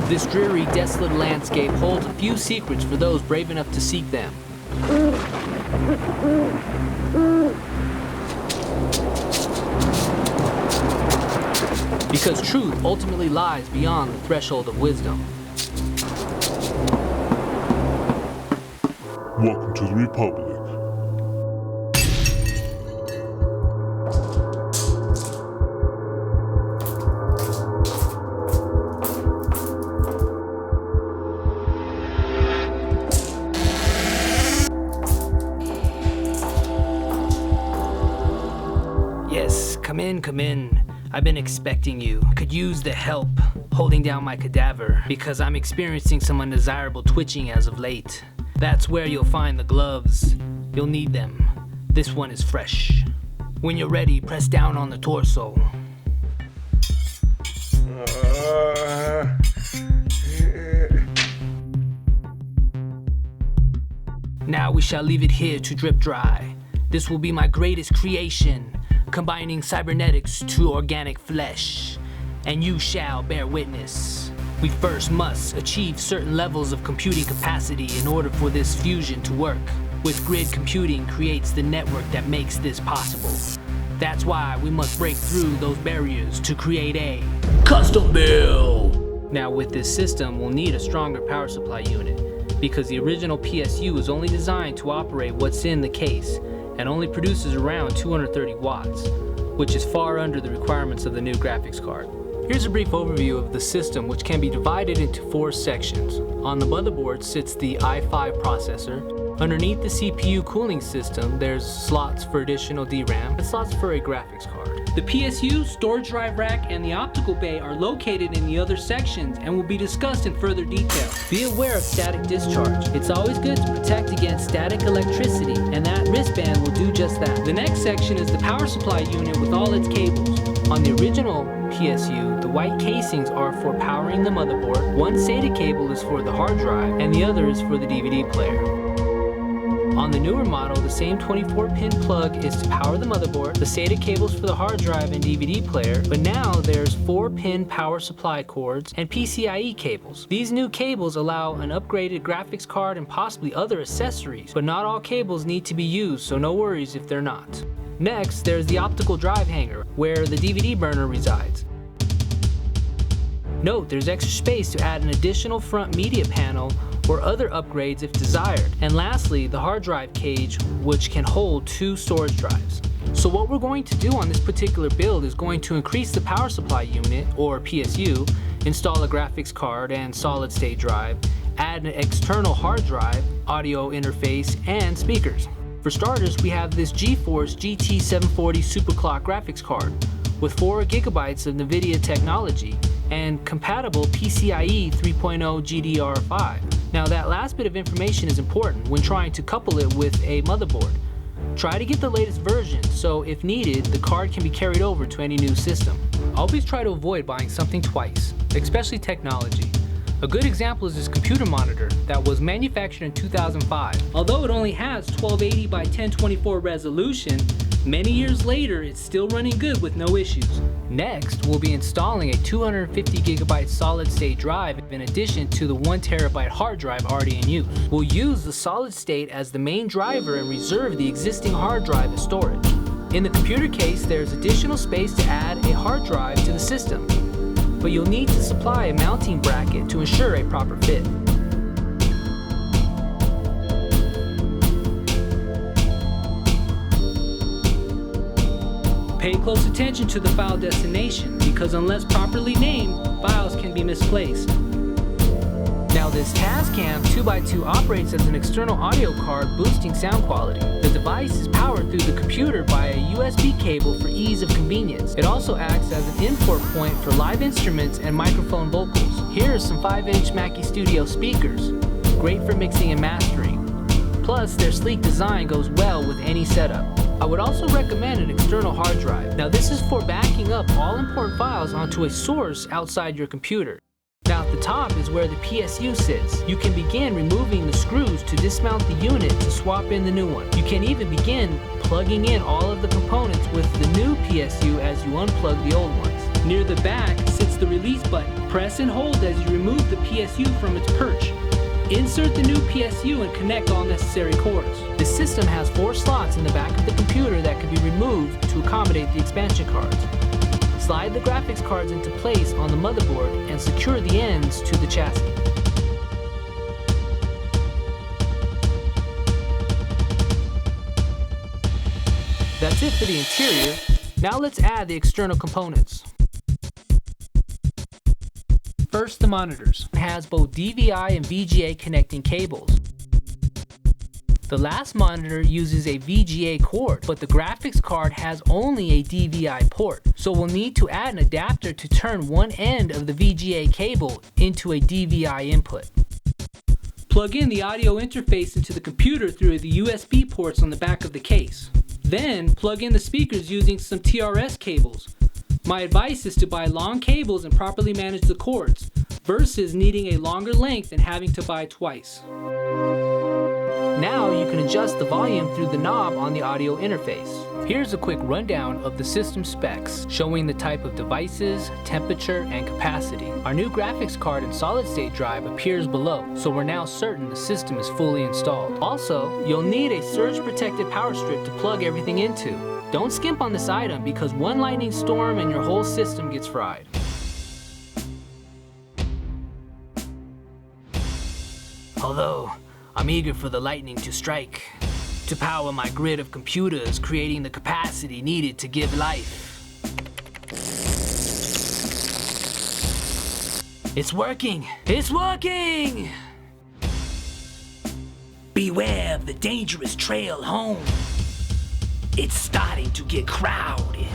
This dreary, desolate landscape holds a few secrets for those brave enough to seek them. Because truth ultimately lies beyond the threshold of wisdom. Welcome to the Republic. Yes, come in. I've been expecting you. Could use the help holding down my cadaver because I'm experiencing some undesirable twitching as of late. That's where you'll find the gloves. You'll need them. This one is fresh. When you're ready, press down on the torso. Now we shall leave it here to drip dry. This will be my greatest creation, combining cybernetics to organic flesh, and you shall bear witness. We first must achieve certain levels of computing capacity in order for this fusion to work. With grid computing creates the network that makes this possible. That's why we must break through those barriers to create a custom build. Now with this system, we'll need a stronger power supply unit because the original PSU is only designed to operate what's in the case and only produces around 230 watts, which is far under the requirements of the new graphics card. Here's a brief overview of the system, which can be divided into 4 sections. On the motherboard sits the i5 processor. Underneath the CPU cooling system, there's slots for additional DRAM and slots for a graphics card. The PSU, storage drive rack, and the optical bay are located in the other sections and will be discussed in further detail. Be aware of static discharge. It's always good to protect against static electricity, and that wristband will do just that. The next section is the power supply unit with all its cables. On the original PSU, the white casings are for powering the motherboard, one SATA cable is for the hard drive, and the other is for the DVD player. On the newer model, the same 24-pin plug is to power the motherboard, the SATA cables for the hard drive and DVD player, but now there's 4-pin power supply cords and PCIe cables. These new cables allow an upgraded graphics card and possibly other accessories, but not all cables need to be used, so no worries if they're not. Next, there's the optical drive hanger, where the DVD burner resides. Note, there's extra space to add an additional front media panel or other upgrades if desired. And lastly, the hard drive cage, which can hold 2 storage drives. So what we're going to do on this particular build is going to increase the power supply unit, or PSU, install a graphics card and solid state drive, add an external hard drive, audio interface, and speakers. For starters, we have this GeForce GT740 Superclock graphics card with 4 gigabytes of NVIDIA technology and compatible PCIe 3.0 GDR5. Now that last bit of information is important when trying to couple it with a motherboard. Try to get the latest version, so if needed, the card can be carried over to any new system. Always try to avoid buying something twice, especially technology. A good example is this computer monitor that was manufactured in 2005. Although it only has 1280 by 1024 resolution, many years later it's still running good with no issues. Next, we'll be installing a 250 gigabyte solid state drive in addition to the 1 terabyte hard drive already in use. We'll use the solid state as the main driver and reserve the existing hard drive as storage. In the computer case, there's additional space to add a hard drive to the system, but you'll need to supply a mounting bracket to ensure a proper fit. Pay close attention to the file destination because unless properly named, files can be misplaced. Now this Tascam 2x2 operates as an external audio card boosting sound quality. The device is powered through the computer by a USB cable for ease of convenience. It also acts as an import point for live instruments and microphone vocals. Here are some 5-inch Mackie Studio speakers, great for mixing and mastering. Plus, their sleek design goes well with any setup. I would also recommend an external hard drive. Now this is for backing up all important files onto a source outside your computer. Now at the top is where the PSU sits. You can begin removing the screws to dismount the unit to swap in the new one. You can even begin plugging in all of the components with the new PSU as you unplug the old ones. Near the back sits the release button. Press and hold as you remove the PSU from its perch. Insert the new PSU and connect all necessary cords. The system has 4 slots in the back of the computer that can be removed to accommodate the expansion cards. Slide the graphics cards into place on the motherboard and secure the ends to the chassis. That's it for the interior. Now let's add the external components. First, the monitors. It has both DVI and VGA connecting cables. The last monitor uses a VGA cord, but the graphics card has only a DVI port, so we'll need to add an adapter to turn one end of the VGA cable into a DVI input. Plug in the audio interface into the computer through the USB ports on the back of the case. Then plug in the speakers using some TRS cables. My advice is to buy long cables and properly manage the cords, versus needing a longer length and having to buy twice. Now you can adjust the volume through the knob on the audio interface. Here's a quick rundown of the system specs, showing the type of devices, temperature, and capacity. Our new graphics card and solid-state drive appears below, so we're now certain the system is fully installed. Also, you'll need a surge-protected power strip to plug everything into. Don't skimp on this item because one lightning storm and your whole system gets fried. Although, I'm eager for the lightning to strike, to power my grid of computers, creating the capacity needed to give life. It's working! It's working! Beware of the dangerous trail home. It's starting to get crowded.